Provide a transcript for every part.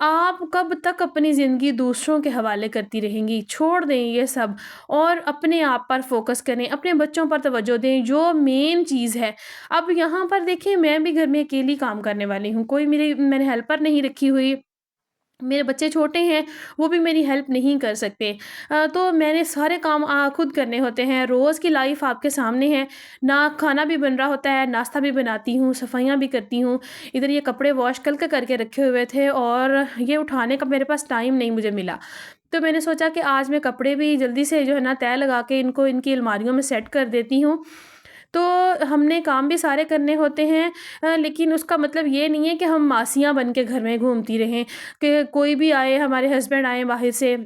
آپ کب تک اپنی زندگی دوسروں کے حوالے کرتی رہیں گی؟ چھوڑ دیں یہ سب اور اپنے آپ پر فوکس کریں، اپنے بچوں پر توجہ دیں، جو مین چیز ہے۔ اب یہاں پر دیکھیں میں بھی گھر میں اکیلی کام کرنے والی ہوں، کوئی میں نے ہیلپر نہیں رکھی ہوئی، میرے بچے چھوٹے ہیں، وہ بھی میری ہیلپ نہیں کر سکتے۔ تو میں نے سارے کام خود کرنے ہوتے ہیں، روز کی لائف آپ کے سامنے ہے، نہ کھانا بھی بن رہا ہوتا ہے، ناشتہ بھی بناتی ہوں، صفائیاں بھی کرتی ہوں، ادھر یہ کپڑے واش کل کے کر کے رکھے ہوئے تھے اور یہ اٹھانے کا میرے پاس ٹائم نہیں مجھے ملا۔ تو میں نے سوچا کہ آج میں کپڑے بھی جلدی سے جو ہے نا تہہ لگا کے ان کو ان کی الماریوں میں سیٹ کر دیتی ہوں۔ تو ہم نے کام بھی سارے کرنے ہوتے ہیں، لیکن اس کا مطلب یہ نہیں ہے کہ ہم ماسیاں بن کے گھر میں گھومتی رہیں، کہ کوئی بھی آئے، ہمارے ہسبینڈ آئیں باہر سے،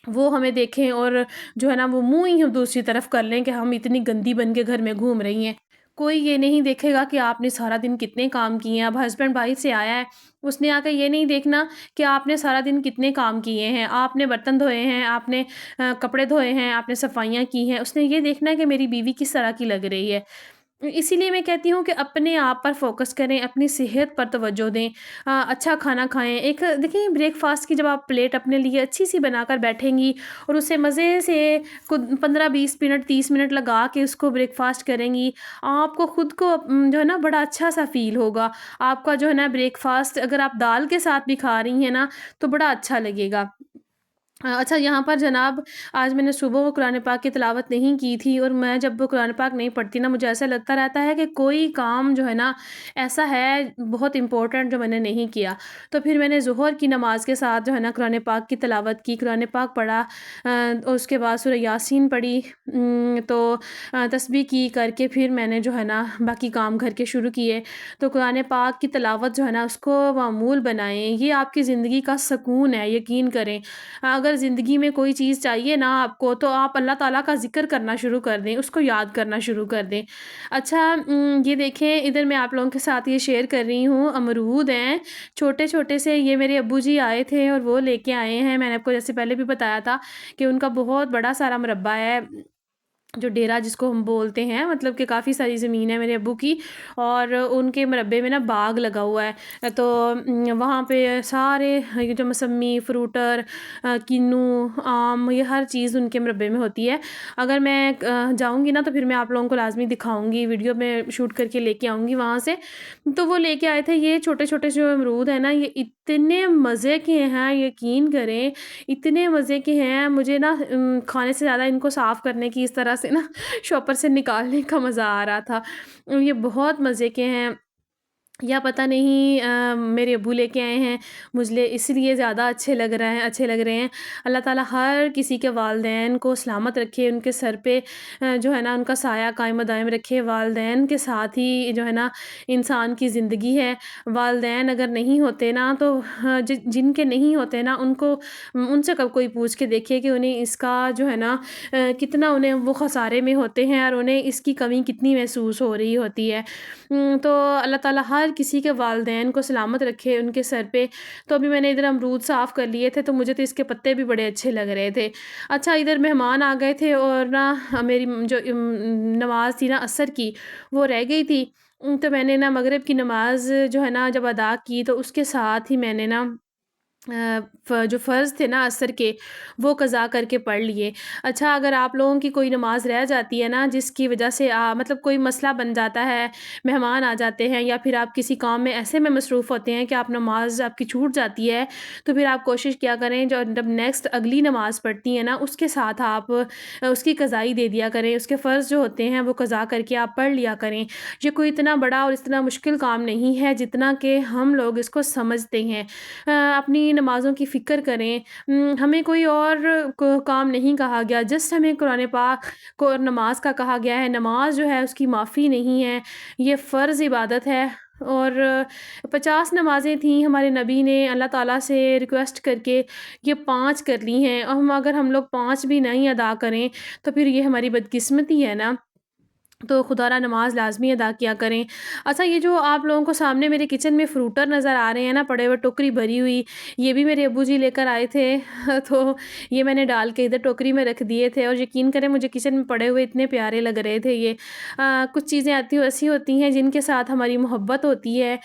وہ ہمیں دیکھیں اور جو ہے نا وہ منہ ہی ہم دوسری طرف کر لیں کہ ہم اتنی گندی بن کے گھر میں گھوم رہی ہیں۔ کوئی یہ نہیں دیکھے گا کہ آپ نے سارا دن کتنے کام کیے ہیں۔ اب ہسبینڈ باہر سے آیا ہے، اس نے آ کے یہ نہیں دیکھنا کہ آپ نے سارا دن کتنے کام کیے ہیں، آپ نے برتن دھوئے ہیں، آپ نے کپڑے دھوئے ہیں، آپ نے صفائیاں کی ہیں، اس نے یہ دیکھنا ہے کہ میری بیوی کس طرح کی لگ رہی ہے۔ اسی لیے میں کہتی ہوں کہ اپنے آپ پر فوکس کریں، اپنی صحت پر توجہ دیں، اچھا کھانا کھائیں۔ ایک دیکھیں بریک فاسٹ کی جب آپ پلیٹ اپنے لیے اچھی سی بنا کر بیٹھیں گی اور اسے مزے سے 15-20 منٹ 30 منٹ لگا کے اس کو بریک فاسٹ کریں گی، آپ کو خود کو جو ہے نا بڑا اچھا سا فیل ہوگا۔ آپ کا جو ہے نا بریک فاسٹ اگر آپ دال کے ساتھ بھی کھا رہی ہیں نا تو بڑا اچھا لگے گا۔ اچھا یہاں پر جناب آج میں نے صبح کو قرآن پاک کی تلاوت نہیں کی تھی، اور میں جب قرآن پاک نہیں پڑھتی نا مجھے ایسا لگتا رہتا ہے کہ کوئی کام جو ہے نا ایسا ہے بہت امپورٹنٹ جو میں نے نہیں کیا۔ تو پھر میں نے ظہر کی نماز کے ساتھ جو ہے نا قرآن پاک کی تلاوت کی، قرآن پاک پڑھا، اور اس کے بعد سورہ یاسین پڑھی، تو تسبیح کی کر کے پھر میں نے جو ہے نا باقی کام گھر کے شروع کیے۔ تو قرآن پاک کی تلاوت جو ہے نا اس کو معمول بنائیں، یہ آپ کی زندگی کا سکون ہے، یقین کریں۔ اگر زندگی میں کوئی چیز چاہیے نا آپ کو تو آپ اللہ تعالیٰ کا ذکر کرنا شروع کر دیں، اس کو یاد کرنا شروع کر دیں۔ اچھا یہ دیکھیں ادھر میں آپ لوگوں کے ساتھ یہ شیئر کر رہی ہوں، امرود ہیں چھوٹے چھوٹے سے، یہ میرے ابو جی آئے تھے اور وہ لے کے آئے ہیں۔ میں نے آپ کو جیسے پہلے بھی بتایا تھا کہ ان کا بہت بڑا سارا مربع ہے، جو ڈیرا جس کو ہم بولتے ہیں، مطلب کہ کافی ساری زمین ہے میرے ابو کی، اور ان کے مربے میں نا باغ لگا ہوا ہے۔ تو وہاں پہ سارے یہ جو موسمی فروٹر، کنو، آم، یہ ہر چیز ان کے مربے میں ہوتی ہے۔ اگر میں جاؤں گی نا تو پھر میں آپ لوگوں کو لازمی دکھاؤں گی، ویڈیو میں شوٹ کر کے لے کے آؤں گی وہاں سے۔ تو وہ لے کے آئے تھے یہ چھوٹے چھوٹے جو امرود ہیں نا، یہ اتنے مزے کے ہیں، یقین کریں اتنے مزے کے ہیں، مجھے نا کھانے سے زیادہ ان کو صاف کرنے کی، اس طرح سے نا شاپر سے نکالنے کا مزہ آ رہا تھا۔ یہ بہت مزے کے ہیں، یا پتہ نہیں میرے ابو لے کے آئے ہیں، مجھے اس لیے زیادہ اچھے لگ رہے ہیں۔ اللہ تعالیٰ ہر کسی کے والدین کو سلامت رکھے، ان کے سر پہ جو ہے نا ان کا سایہ قائم و دائم رکھے۔ والدین کے ساتھ ہی جو ہے نا انسان کی زندگی ہے۔ والدین اگر نہیں ہوتے نا تو جن کے نہیں ہوتے نا ان کو، ان سے کب کوئی پوچھ کے دیکھے کہ انہیں اس کا جو ہے نا کتنا انہیں وہ خسارے میں ہوتے ہیں اور انہیں اس کی کمی کتنی محسوس ہو رہی ہوتی ہے۔ تو اللہ تعالیٰ ہر کسی کے والدین کو سلامت رکھے ان کے سر پہ۔ تو ابھی میں نے ادھر امرود صاف کر لیے تھے، تو مجھے تو اس کے پتے بھی بڑے اچھے لگ رہے تھے۔ اچھا ادھر مہمان آ گئے تھے اور نا میری جو نماز تھی نا عصر کی وہ رہ گئی تھی، تو میں نے نا مغرب کی نماز جو ہے نا جب ادا کی تو اس کے ساتھ ہی میں نے نا جو فرض تھے نا عصر کے وہ قضا کر کے پڑھ لیے۔ اچھا اگر آپ لوگوں کی کوئی نماز رہ جاتی ہے نا جس کی وجہ سے مطلب کوئی مسئلہ بن جاتا ہے، مہمان آ جاتے ہیں یا پھر آپ کسی کام میں ایسے میں مصروف ہوتے ہیں کہ آپ نماز آپ کی چھوٹ جاتی ہے، تو پھر آپ کوشش کیا کریں جب نیکسٹ اگلی نماز پڑھتی ہیں نا اس کے ساتھ آپ اس کی قضائی دے دیا کریں، اس کے فرض جو ہوتے ہیں وہ قضا کر کے آپ پڑھ لیا کریں۔ یہ کوئی اتنا بڑا اور اتنا مشکل کام نہیں ہے جتنا کہ ہم لوگ اس کو سمجھتے ہیں۔ اپنی نمازوں کی فکر کریں، ہمیں کوئی اور کام نہیں کہا گیا، جسٹ ہمیں قرآن پاک کو نماز کا کہا گیا ہے۔ نماز جو ہے اس کی معافی نہیں ہے، یہ فرض عبادت ہے، اور 50 نمازیں تھیں ہمارے نبی نے اللہ تعالیٰ سے ریکویسٹ کر کے یہ 5 کر لی ہیں، اور اگر ہم لوگ 5 بھی نہیں ادا کریں تو پھر یہ ہماری بدقسمتی ہے نا۔ تو خدا را نماز لازمی ادا کیا کریں۔ اچھا یہ جو آپ لوگوں کو سامنے میرے کچن میں فروٹر نظر آ رہے ہیں نا پڑے ہوئے ٹوکری بھری ہوئی، یہ بھی میرے ابو جی لے کر آئے تھے تو یہ میں نے ڈال کے ادھر ٹوکری میں رکھ دیے تھے، اور یقین کریں مجھے کچن میں پڑے ہوئے اتنے پیارے لگ رہے تھے یہ۔ کچھ چیزیں ایسی ہوتی ہیں جن کے ساتھ ہماری محبت ہوتی ہے۔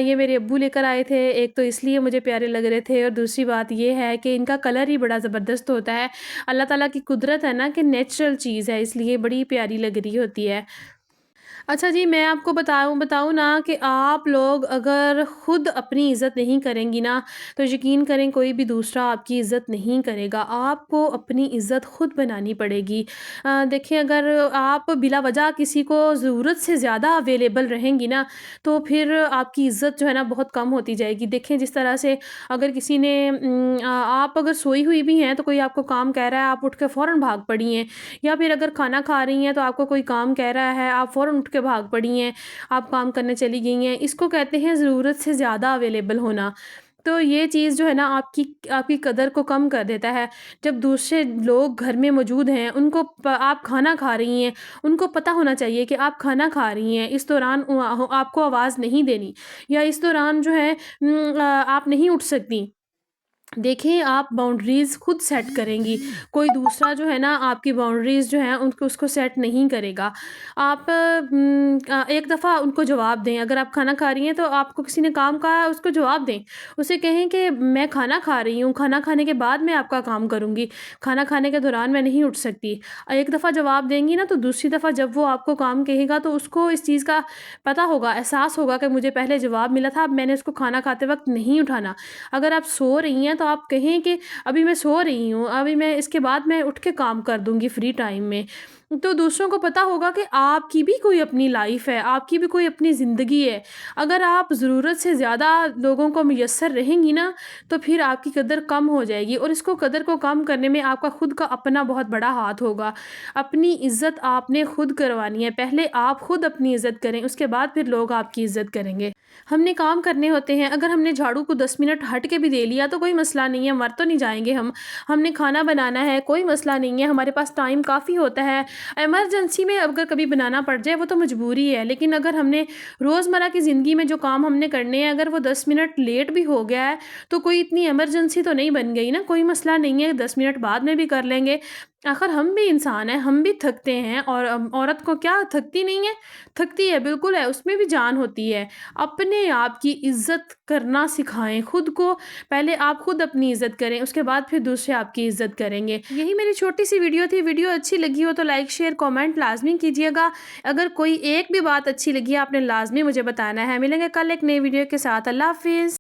یہ میرے ابو لے کر آئے تھے، ایک تو اس لیے مجھے پیارے لگ رہے تھے، اور دوسری بات یہ ہے کہ ان کا کلر ہی بڑا زبردست ہوتا ہے۔ اللہ تعالیٰ کی قدرت ہے نا کہ نیچرل چیز ہے، اس لیے بڑی پیاری لگ رہی ہوتی ہے۔ اچھا جی، میں آپ کو بتاؤں نا کہ آپ لوگ اگر خود اپنی عزت نہیں کریں گی نا تو یقین کریں کوئی بھی دوسرا آپ کی عزت نہیں کرے گا۔ آپ کو اپنی عزت خود بنانی پڑے گی۔ دیکھیں اگر آپ بلا وجہ کسی کو ضرورت سے زیادہ اویلیبل رہیں گی نا تو پھر آپ کی عزت جو ہے نا بہت کم ہوتی جائے گی۔ دیکھیں جس طرح سے اگر کسی نے آپ اگر سوئی ہوئی بھی ہیں تو کوئی آپ کو کام کہہ رہا ہے، آپ اٹھ کے فوراً بھاگ پڑی ہیں، یا پھر اگر کھانا کھا رہی ہیں تو آپ کو کوئی کام کہہ رہا ہے، آپ فوراً اٹھ کے بھاگ پڑی ہیں، آپ کام کرنے چلی گئی ہیں، اس کو کہتے ہیں ضرورت سے زیادہ اویلیبل ہونا۔ تو یہ چیز جو ہے نا آپ کی قدر کو کم کر دیتا ہے۔ جب دوسرے لوگ گھر میں موجود ہیں، ان کو آپ کھانا کھا رہی ہیں، ان کو پتہ ہونا چاہیے کہ آپ کھانا کھا رہی ہیں، اس دوران آپ کو آواز نہیں دینی، یا اس دوران جو ہے آپ نہیں اٹھ سکتی۔ دیکھیں آپ باؤنڈریز خود سیٹ کریں گی، کوئی دوسرا جو ہے نا آپ کی باؤنڈریز جو ہیں اس کو سیٹ نہیں کرے گا۔ آپ ایک دفعہ ان کو جواب دیں، اگر آپ کھانا کھا رہی ہیں تو آپ کو کسی نے کام کہا ہے اس کو جواب دیں، اسے کہیں کہ میں کھانا کھا رہی ہوں، کھانا کھانے کے بعد میں آپ کا کام کروں گی، کھانا کھانے کے دوران میں نہیں اٹھ سکتی۔ ایک دفعہ جواب دیں گی نا تو دوسری دفعہ جب وہ آپ کو کام کہے گا تو اس کو اس چیز کا پتہ ہوگا، احساس ہوگا کہ مجھے پہلے جواب ملا تھا، اب میں نے اس کو کھانا کھاتے وقت نہیں اٹھانا۔ اگر آپ سو رہی ہیں تو آپ کہیں کہ ابھی میں سو رہی ہوں، ابھی میں اس کے بعد میں اٹھ کے کام کر دوں گی فری ٹائم میں، تو دوسروں کو پتہ ہوگا کہ آپ کی بھی کوئی اپنی لائف ہے، آپ کی بھی کوئی اپنی زندگی ہے۔ اگر آپ ضرورت سے زیادہ لوگوں کو میسر رہیں گی نا تو پھر آپ کی قدر کم ہو جائے گی، اور اس کو قدر کو کم کرنے میں آپ کا خود کا اپنا بہت بڑا ہاتھ ہوگا۔ اپنی عزت آپ نے خود کروانی ہے، پہلے آپ خود اپنی عزت کریں، اس کے بعد پھر لوگ آپ کی عزت کریں گے۔ ہم نے کام کرنے ہوتے ہیں، اگر ہم نے جھاڑو کو 10 منٹ ہٹ کے بھی دے لیا تو کوئی مسئلہ نہیں ہے، مر تو نہیں جائیں گے ہم نے کھانا بنانا ہے، کوئی مسئلہ نہیں ہے، ہمارے پاس ٹائم کافی ہوتا ہے۔ ایمرجنسی میں اگر کبھی بنانا پڑ جائے وہ تو مجبوری ہے، لیکن اگر ہم نے روزمرہ کی زندگی میں جو کام ہم نے کرنے ہیں اگر وہ 10 منٹ لیٹ بھی ہو گیا ہے تو کوئی اتنی ایمرجنسی تو نہیں بن گئی نا، کوئی مسئلہ نہیں ہے، 10 منٹ بعد میں بھی کر لیں گے۔ آخر ہم بھی انسان ہیں، ہم بھی تھکتے ہیں، اور عورت کو کیا تھکتی نہیں ہے؟ تھکتی ہے، بالکل ہے، اس میں بھی جان ہوتی ہے۔ اپنے آپ کی عزت کرنا سکھائیں خود کو، پہلے آپ خود اپنی عزت کریں، اس کے بعد پھر دوسرے آپ کی عزت کریں گے۔ یہی میری چھوٹی سی ویڈیو تھی، ویڈیو اچھی لگی ہو تو لائک شیئر کامنٹ لازمی کیجیے گا۔ اگر کوئی ایک بھی بات اچھی لگی ہے آپ نے لازمی مجھے بتانا ہے۔ ملیں گے کل ایک نئی ویڈیو کے ساتھ، اللہ حافظ۔